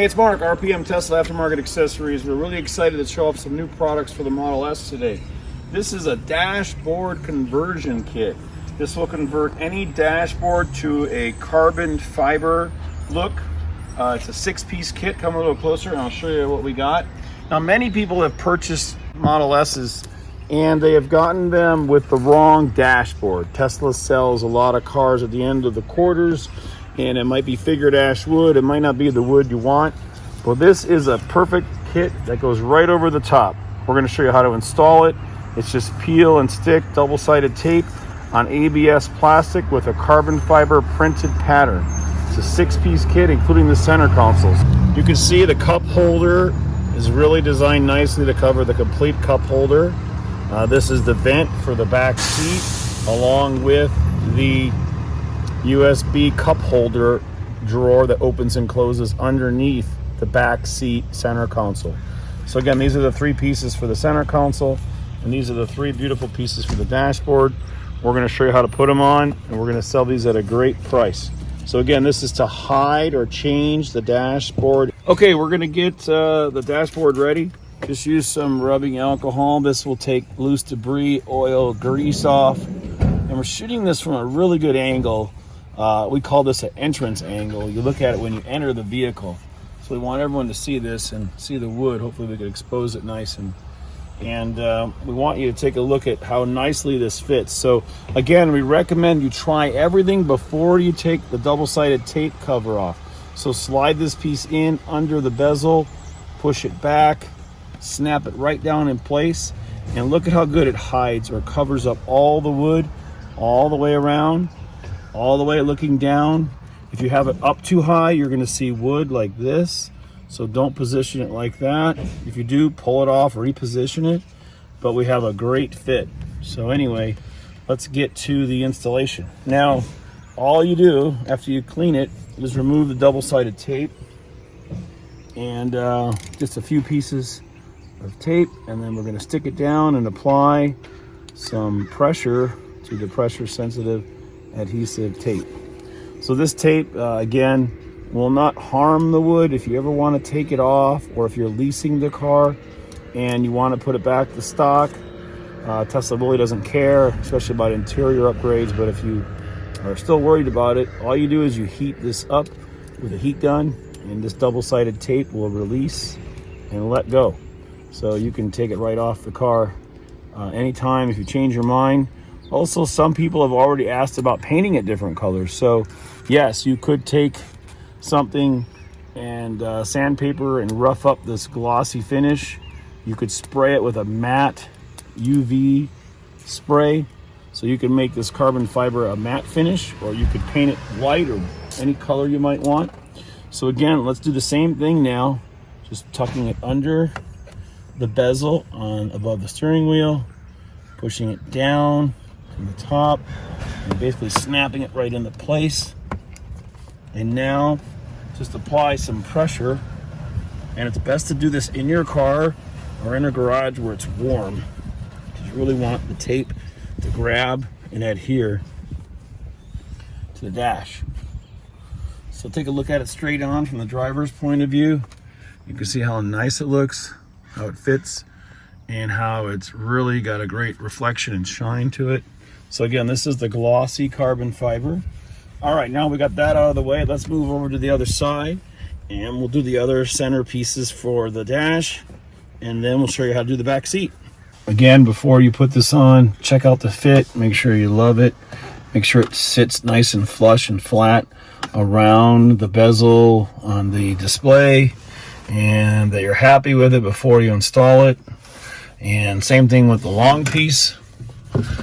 it's Mark, RPM Tesla Aftermarket Accessories. We're really excited to show off some new products for the Model S today. This is a dashboard conversion kit. This will convert any dashboard to a carbon fiber look. It's a 6-piece kit. Come a little closer and I'll show you what we got. Now, many people have purchased Model S's and they have gotten them with the wrong dashboard. Tesla sells a lot of cars at the end of the quarters, and it might be figured ash wood. It might not be the wood you want. Well, this is a perfect kit that goes right over the top. We're going to show you how to install it. It's just peel and stick double-sided tape on ABS plastic with a carbon fiber printed pattern. It's a 6-piece kit, including the center consoles. You can see the cup holder is really designed nicely to cover the complete cup holder. This is the vent for the back seat, along with the USB cup holder drawer that opens and closes underneath the back seat center console. So again, these are the 3 pieces for the center console, and these are the 3 beautiful pieces for the dashboard. We're going to show you how to put them on, and we're going to sell these at a great price. So again, this is to hide or change the dashboard. Okay, we're going to get the dashboard ready. Just use some rubbing alcohol. This will take loose debris, oil, grease off. And we're shooting this from a really good angle. We call this an entrance angle. You look at it when you enter the vehicle. So we want everyone to see this and see the wood. Hopefully we can expose it nice. And we want you to take a look at how nicely this fits. So again, we recommend you try everything before you take the double-sided tape cover off. So slide this piece in under the bezel, push it back, snap it right down in place, and look at how good it hides or covers up all the wood all the way around, all the way looking down. If you have it up too high, you're going to see wood like this, so don't position it like that. If you do, pull it off, reposition it, but we have a great fit. So anyway, let's get to the installation. Now, all you do after you clean it is remove the double-sided tape and just a few pieces of tape, and then we're going to stick it down and apply some pressure to the pressure sensitive adhesive tape. So this tape again will not harm the wood. If you ever want to take it off, or if you're leasing the car and you want to put it back to stock, Tesla really doesn't care, especially about interior upgrades. But if you are still worried about it, all you do is you heat this up with a heat gun, and this double-sided tape will release and let go. So you can take it right off the car anytime if you change your mind. Also, some people have already asked about painting it different colors. So yes, you could take something and sandpaper and rough up this glossy finish. You could spray it with a matte UV spray. So you can make this carbon fiber a matte finish, or you could paint it white or any color you might want. So again, let's do the same thing now. Just tucking it under the bezel on above the steering wheel, pushing it down from the top, and basically snapping it right into place. And now just apply some pressure, and it's best to do this in your car or in a garage where it's warm, because you really want the tape to grab and adhere to the dash. So take a look at it straight on from the driver's point of view. You can see how nice it looks, how it fits, and how it's really got a great reflection and shine to it. So again, this is the glossy carbon fiber. All right, now we got that out of the way. Let's move over to the other side, and we'll do the other center pieces for the dash, and then we'll show you how to do the back seat. Again, before you put this on, check out the fit. Make sure you love it. Make sure it sits nice and flush and flat around the bezel on the display, and that you're happy with it before you install it. And same thing with the long piece.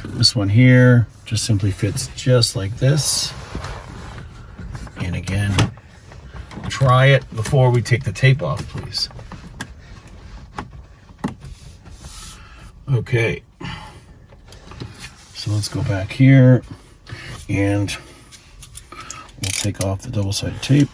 This one here just simply fits just like this. And again, try it before we take the tape off, please. Okay, so let's go back here, and we'll take off the double-sided tape.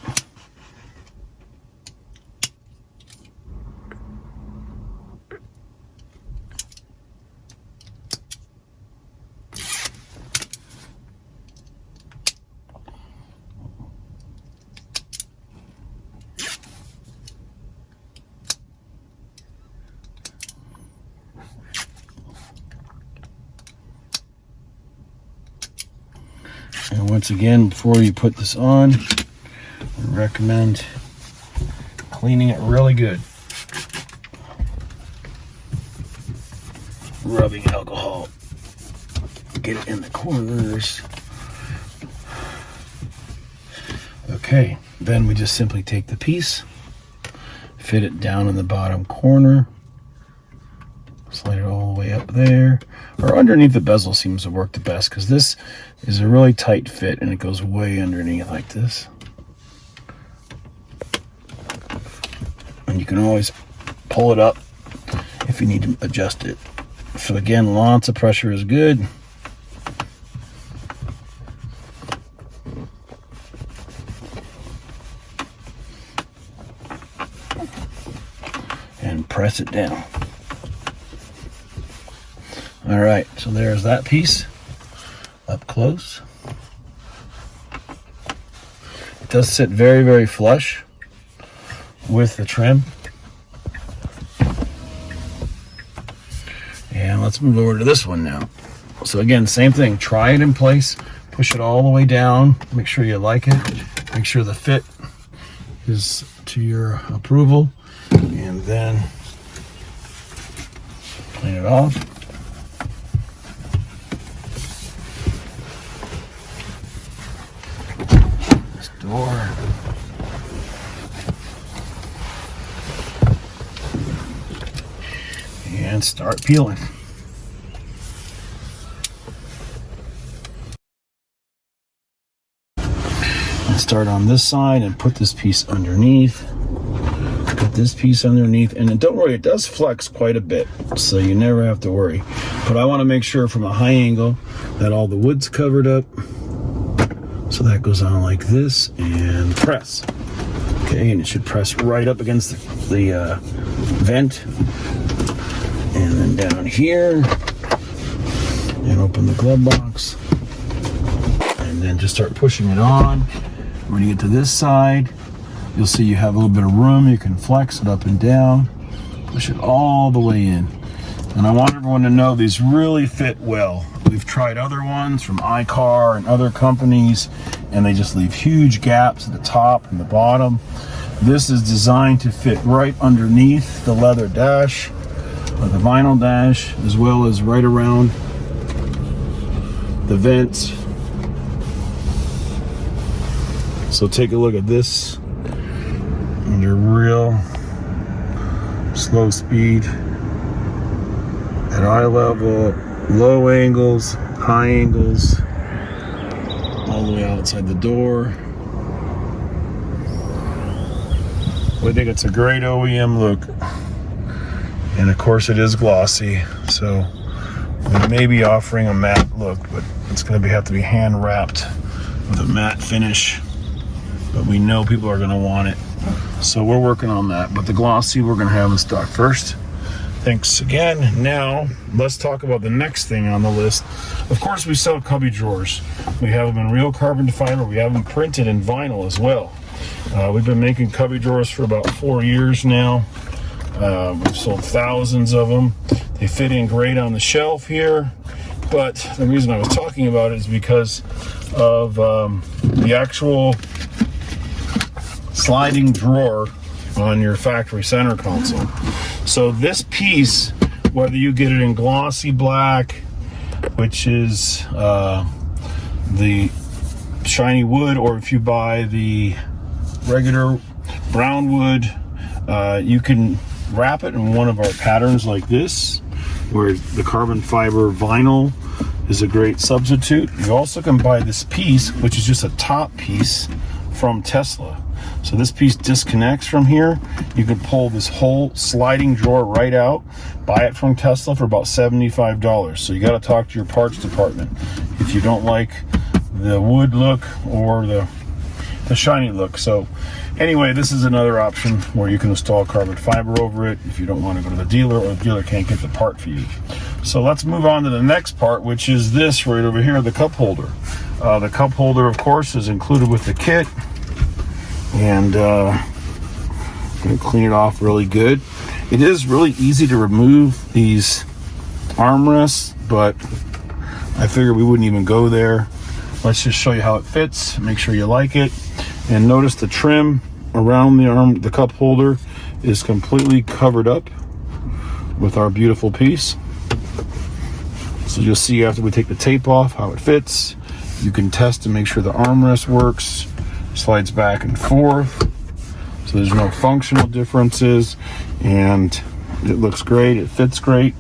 Once again, before you put this on, I recommend cleaning it really good. Rubbing alcohol. Get it in the corners. Okay, then we just simply take the piece, fit it down in the bottom corner, slide it all the way up there, or underneath the bezel seems to work the best, because this is a really tight fit and it goes way underneath like this. And you can always pull it up if you need to adjust it. So again, lots of pressure is good. And press it down. All right, so there's that piece up close. It does sit very, very flush with the trim. And let's move over to this one now. So again, same thing, try it in place, push it all the way down, make sure you like it, make sure the fit is to your approval, and then clean it off. This door. And start peeling. And start on this side and put this piece underneath. Put this piece underneath, and then don't worry, it does flex quite a bit, so you never have to worry. But I want to make sure from a high angle that all the wood's covered up. So that goes on like this, and press. Okay, and it should press right up against the vent. And then down here, and open the glove box, and then just start pushing it on. When you get to this side, you'll see you have a little bit of room. You can flex it up and down, push it all the way in. And I want everyone to know these really fit well. We've tried other ones from iCar and other companies, and they just leave huge gaps at the top and the bottom. This is designed to fit right underneath the leather dash, or the vinyl dash, as well as right around the vents. So take a look at this under real slow speed, at eye level, low angles, high angles, all the way outside the door. I think it's a great OEM look. And of course it is glossy, so we may be offering a matte look, but it's going to have to be hand wrapped with a matte finish. But we know people are going to want it, so we're working on that. But the glossy we're going to have in stock first. Thanks again. Now let's talk about the next thing on the list. Of course, we sell cubby drawers. We have them in real carbon fiber. We have them printed in vinyl as well. We've been making cubby drawers for about 4 years now. We've sold thousands of them. They fit in great on the shelf here, but the reason I was talking about it is because of the actual sliding drawer on your factory center console. So this piece, whether you get it in glossy black, which is the shiny wood, or if you buy the regular brown wood, you can wrap it in one of our patterns like this, where the carbon fiber vinyl is a great substitute. You also can buy this piece, which is just a top piece from Tesla. So this piece disconnects from here. You can pull this whole sliding drawer right out, buy it from Tesla for about $75. So you got to talk to your parts department if you don't like the wood look or the shiny look. So anyway, this is another option where you can install carbon fiber over it if you don't want to go to the dealer, or the dealer can't get the part for you. So let's move on to the next part, which is this right over here, the cup holder. The cup holder, of course, is included with the kit, and I'm going to clean it off really good. It is really easy to remove these armrests, but I figured we wouldn't even go there. let's just show you how it fits. Make sure you like it. And notice the trim around the cup holder is completely covered up with our beautiful piece. So you'll see after we take the tape off how it fits. You can test to make sure the armrest works, slides back and forth. So there's no functional differences, and it looks great, it fits great.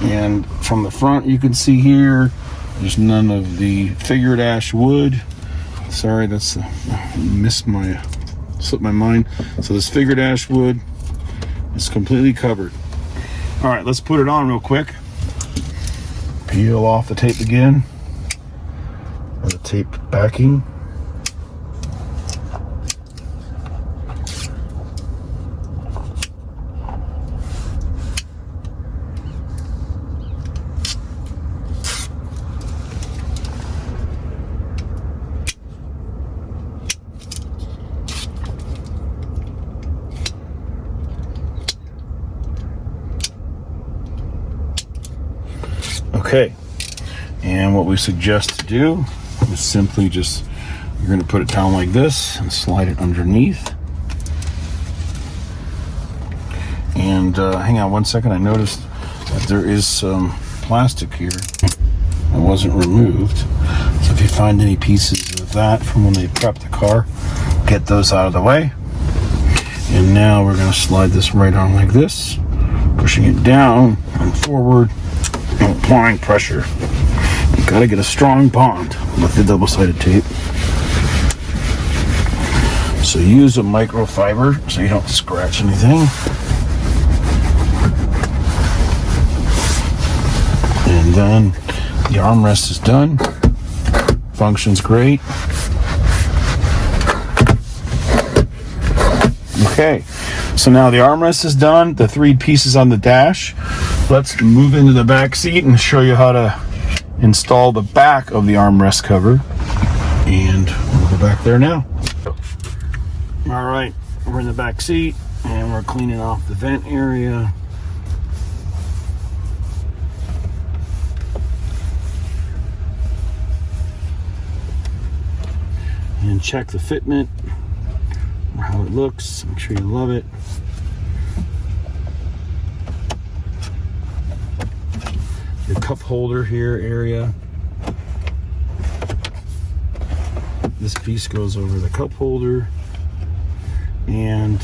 And from the front you can see here, there's none of the figured ash wood. Sorry, that's slipped my mind. So this figured ash wood is completely covered. All right, let's put it on real quick. Peel off the tape again, or the tape backing. Okay, and what we suggest to do is simply just, you're going to put it down like this and slide it underneath. And hang on one second, I noticed that there is some plastic here that wasn't removed. So if you find any pieces of that from when they prepped the car, get those out of the way. And now we're going to slide this right on like this, pushing it down and forward. Applying pressure. You gotta get a strong bond with the double-sided tape. So use a microfiber so you don't scratch anything. And then the armrest is done. Functions great. Okay, so now the armrest is done, the 3 pieces on the dash. Let's move into the back seat and show you how to install the back of the armrest cover. And we'll go back there now. All right, we're in the back seat and we're cleaning off the vent area. And check the fitment, or how it looks. Make sure you love it. The cup holder here area. This piece goes over the cup holder, and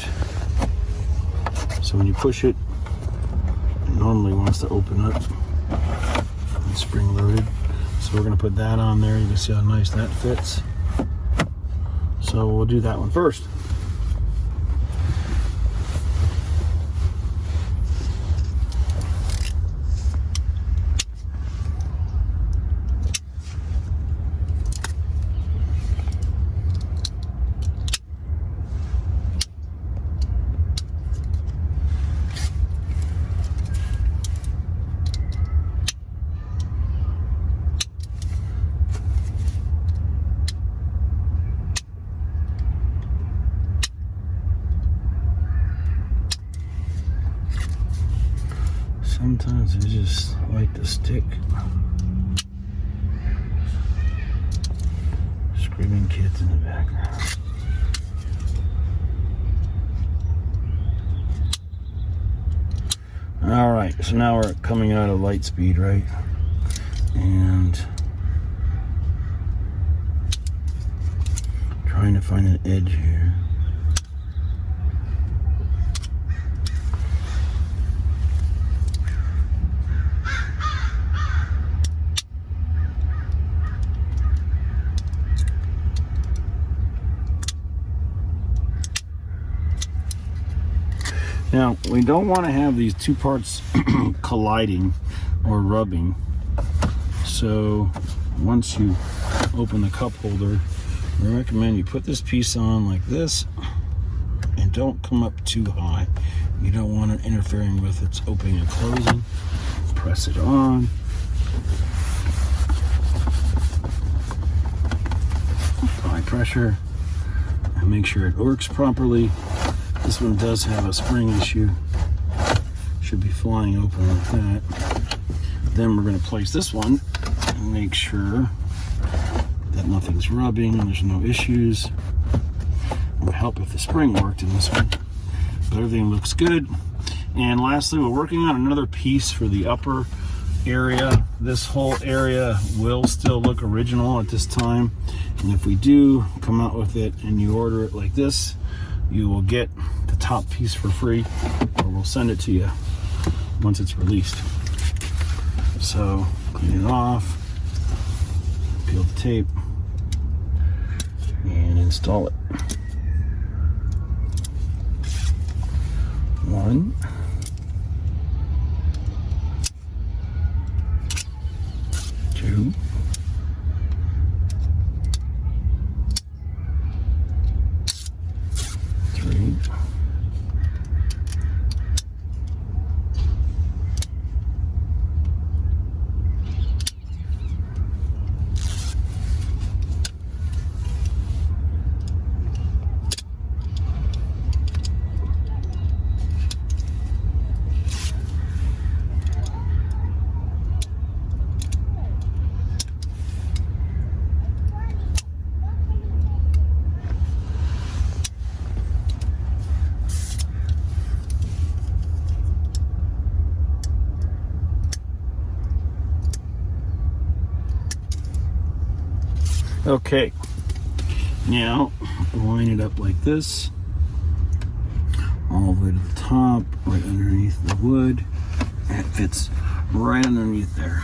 so when you push it, it normally wants to open up. It's spring loaded, so we're going to put that on there. You can see how nice that fits. So we'll do that one first. Sometimes I just like to stick. Screaming kids in the background. All right, so now we're coming out of light speed, right? And trying to find an edge here. Now, we don't want to have these 2 parts colliding or rubbing. So once you open the cup holder, I recommend you put this piece on like this and don't come up too high. You don't want it interfering with its opening and closing. Press it on. Apply pressure and make sure it works properly. This one does have a spring issue. Should be flying open like that. Then we're going to place this one and make sure that nothing's rubbing and there's no issues. It would help if the spring worked in this one, but everything looks good. And lastly, we're working on another piece for the upper area. This whole area will still look original at this time, and if we do come out with it and you order it like this, you will get the top piece for free, or we'll send it to you once it's released. So clean it off, peel the tape, and install it. 1, 2, 3, okay, now line it up like this, all the way to the top, right underneath the wood. It fits right underneath there.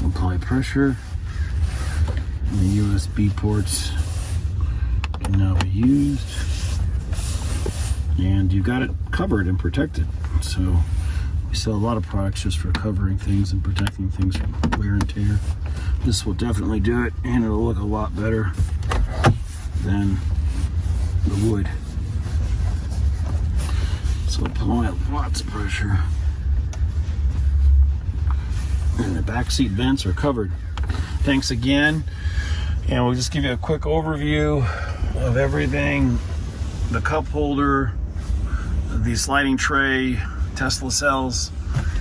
Apply pressure, and the USB ports can now be used, and you've got it covered and protected. So we sell a lot of products just for covering things and protecting things from wear and tear. This will definitely do it, and it'll look a lot better than the wood. So apply lots of pressure. And the back seat vents are covered. Thanks again. And we'll just give you a quick overview of everything. The cup holder, the sliding tray, Tesla cells,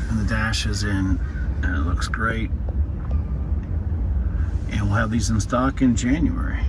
and the dash is in, and it looks great. And we'll have these in stock in January.